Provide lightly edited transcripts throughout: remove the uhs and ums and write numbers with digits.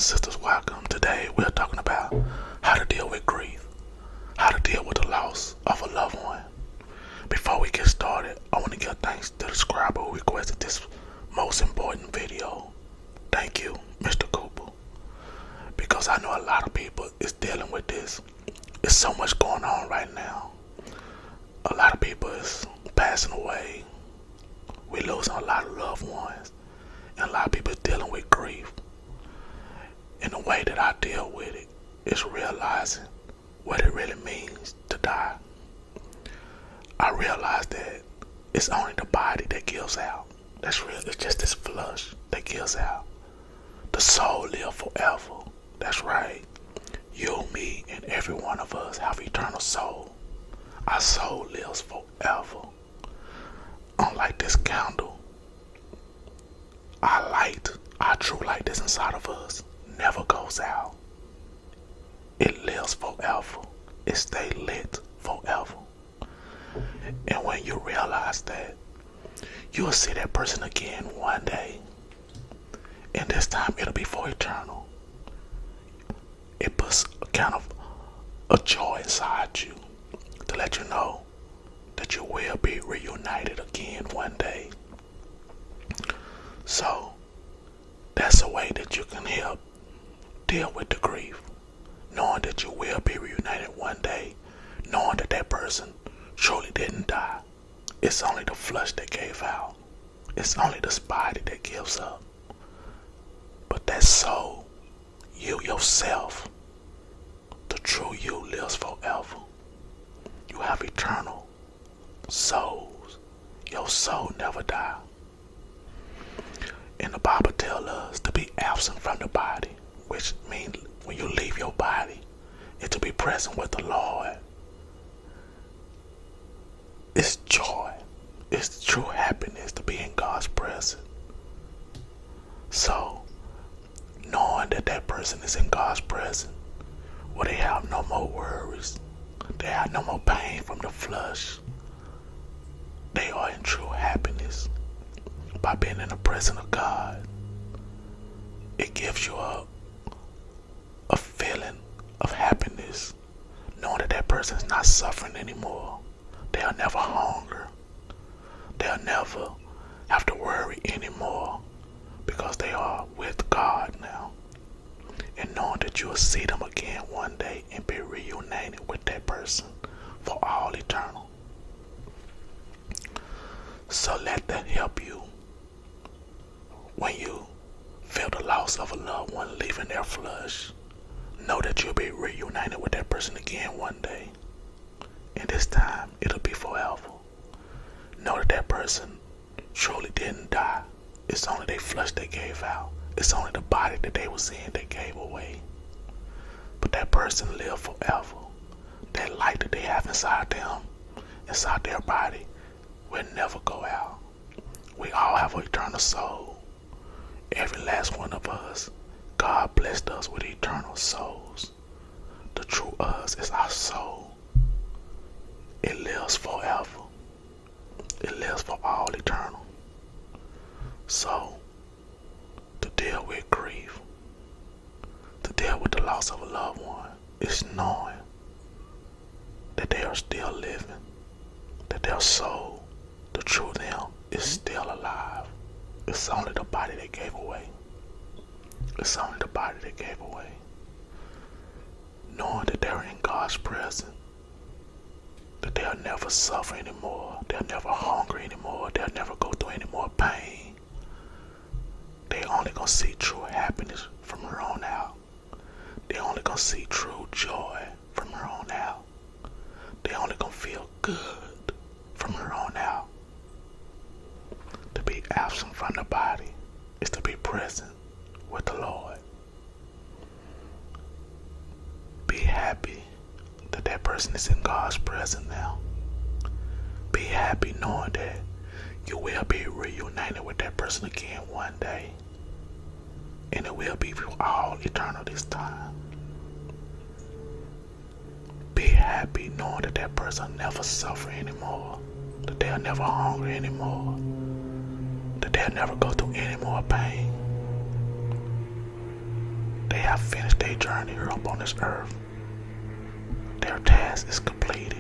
and sisters, welcome. Today we're talking about how to deal with grief, how to deal with the loss of a loved one. Before we get started, I want to give thanks to the subscriber who requested this most important video. Thank you, Mr. Cooper, because I know a lot of people is dealing with this. There's so much going on right now. A lot of people is passing away. We're losing a lot of loved ones, and a lot of people is dealing with grief. And the way that I deal with it is realizing what it really means to die. I realize that it's only the body that gives out. That's real. It's just this flesh that gives out. The soul lives forever. That's right. You, me, and every one of us have eternal soul. Our soul lives forever. Unlike this candle, our true light that's inside of us never goes out. It lives forever. It stays lit forever. And when you realize that, you'll see that person again one day. And this time it'll be for eternal. It puts a kind of a joy inside you to let you know that you will be reunited again one day. So that's a way that you can help deal with the grief, knowing that you will be reunited one day, knowing that that person truly didn't die. It's only the flesh that gave out. It's only this body that gives up. But that soul, you yourself, the true you lives forever. You have eternal souls. Your soul never dies. And the Bible tells us to be absent from the body, which means when you leave your body, it's to be present with the Lord. It's joy. It's true happiness to be in God's presence. So, knowing that that person is in God's presence, where they have no more worries, they have no more pain from the flesh, they are in true happiness by being in the presence of God. It gives you a feeling of happiness, knowing that that person is not suffering anymore. They'll never hunger. They'll never have to worry anymore because they are with God now. And knowing that you will see them again one day and be reunited with that person for all eternal. So let that help you when you feel the loss of a loved one leaving their flesh. Know that you'll be reunited with that person again one day. And this time, it'll be forever. Know that that person truly didn't die. It's only their flesh that gave out. It's only the body that they was in that gave away. But that person lived forever. That light that they have inside them, inside their body, will never go out. We all have an eternal soul. Every last one of us. God blessed us with eternal souls. The true us is our soul. It lives forever. It lives for all eternal. So, to deal with grief, to deal with the loss of a loved one, is knowing that they are still living, that their soul, the true them, is still alive. It's only the body they gave away. It's only the body they gave away. Knowing that they're in God's presence, that they'll never suffer anymore, they'll never hunger anymore, they'll never go through any more pain. They only gonna see true happiness from here on out. They only gonna see true joy from here on out. They only gonna feel good from here on out. To be absent from the body is to be present with the Lord. Be happy that that person is in God's presence now. Be happy knowing that you will be reunited with that person again one day. And it will be for all eternal this time. Be happy knowing that that person never suffer anymore. That they'll never hunger anymore. That they'll never go through any more pain. They have finished their journey here upon this earth. Their task is completed.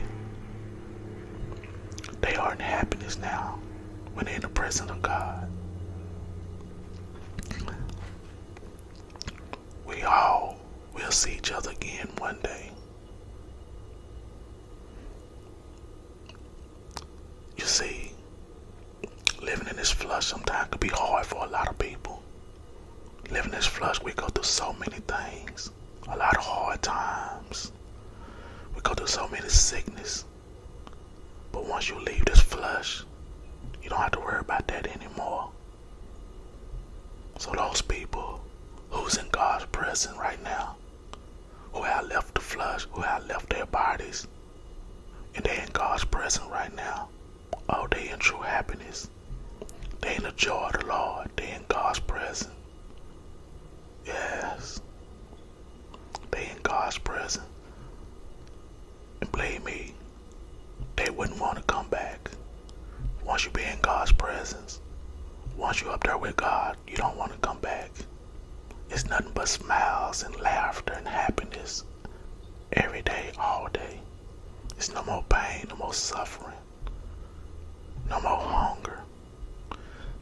They are in happiness now when they're in the presence of God. We all will see each other again one day. You see, living in this flesh sometimes can be hard for a lot of people. Living in this flesh, we go through so many things, a lot of hard times. We go through so many sickness. But once you leave this flesh, you don't have to worry about that anymore. So those people who's in God's presence right now, who have left the flesh, who have left their bodies, and they're in God's presence right now, oh, they in true happiness. They in the joy of the Lord. They in God's presence. Yes. They in God's presence. And believe me, they wouldn't want to come back. Once you be in God's presence, once you're up there with God, you don't want to come back. It's nothing but smiles and laughter and happiness every day, all day. It's no more pain, no more suffering, no more hunger.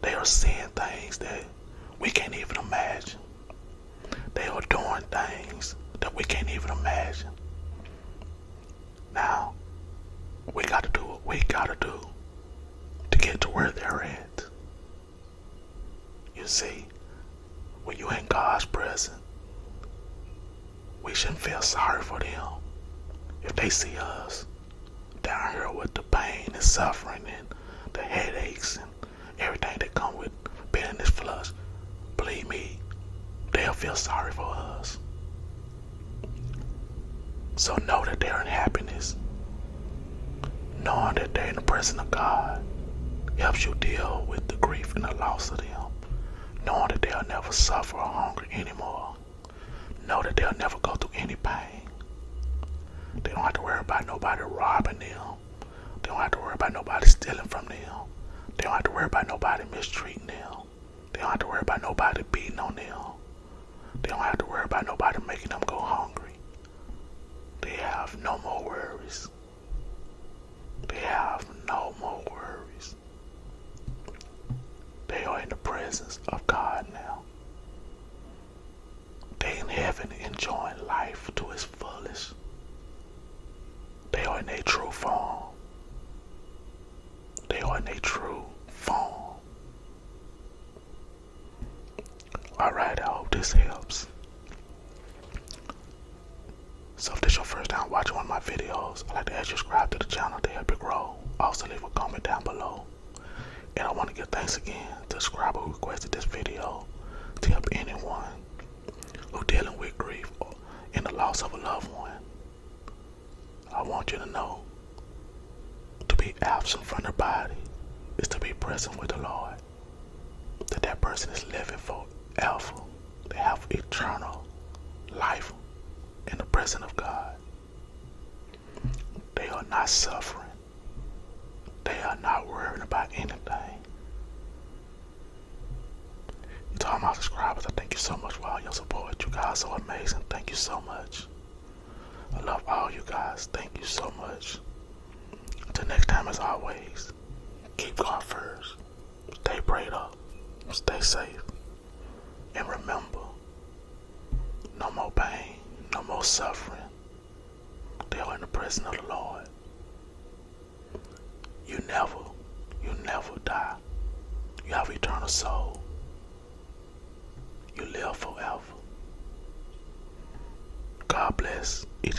They are seeing things that we can't even imagine. They are doing things that we can't even imagine. Now, we got to do what we got to do to get to where they're at. You see, when you're in God's presence, we shouldn't feel sorry for them. If they see us down here with the pain and suffering and the headaches and everything that come with being in this flesh, believe me, they'll feel sorry for us. So know that they're in happiness. Knowing that they're in the presence of God helps you deal with the grief and the loss of them. Knowing that they'll never suffer or hunger anymore. Know that they'll never go through any pain. They don't have to worry about nobody robbing them. They don't have to worry about nobody stealing from them. They don't have to worry about nobody mistreating them. They don't have to worry about nobody beating on them. They don't have to worry about nobody making them go hungry. They have no more worries. They have no more worries. They are in the presence of God now. They in heaven enjoying life to its fullest. They are in their true form. They are in their true form. Alright, I hope this helps. So if this is your first time watching one of my videos, I'd like to ask you to subscribe to the channel to help it grow. Also leave a comment down below. And I want to give thanks again to the subscriber who requested this video to help anyone who dealing with grief and the loss of a loved one. I want you to know, to be absent from the body is to be present with the Lord. That person is living forever. They have eternal life in the presence of God. They are not suffering. They are not worrying about anything. To all my subscribers, I thank you so much for all your support. You guys are so amazing. Thank you so much. I love all you guys. Thank you so much. Until next time, as always, keep God first. Stay prayed up. Stay safe. And remember, no more pain, no more suffering. They are in the presence of the Lord. You never die. You have eternal soul. You live forever. God bless each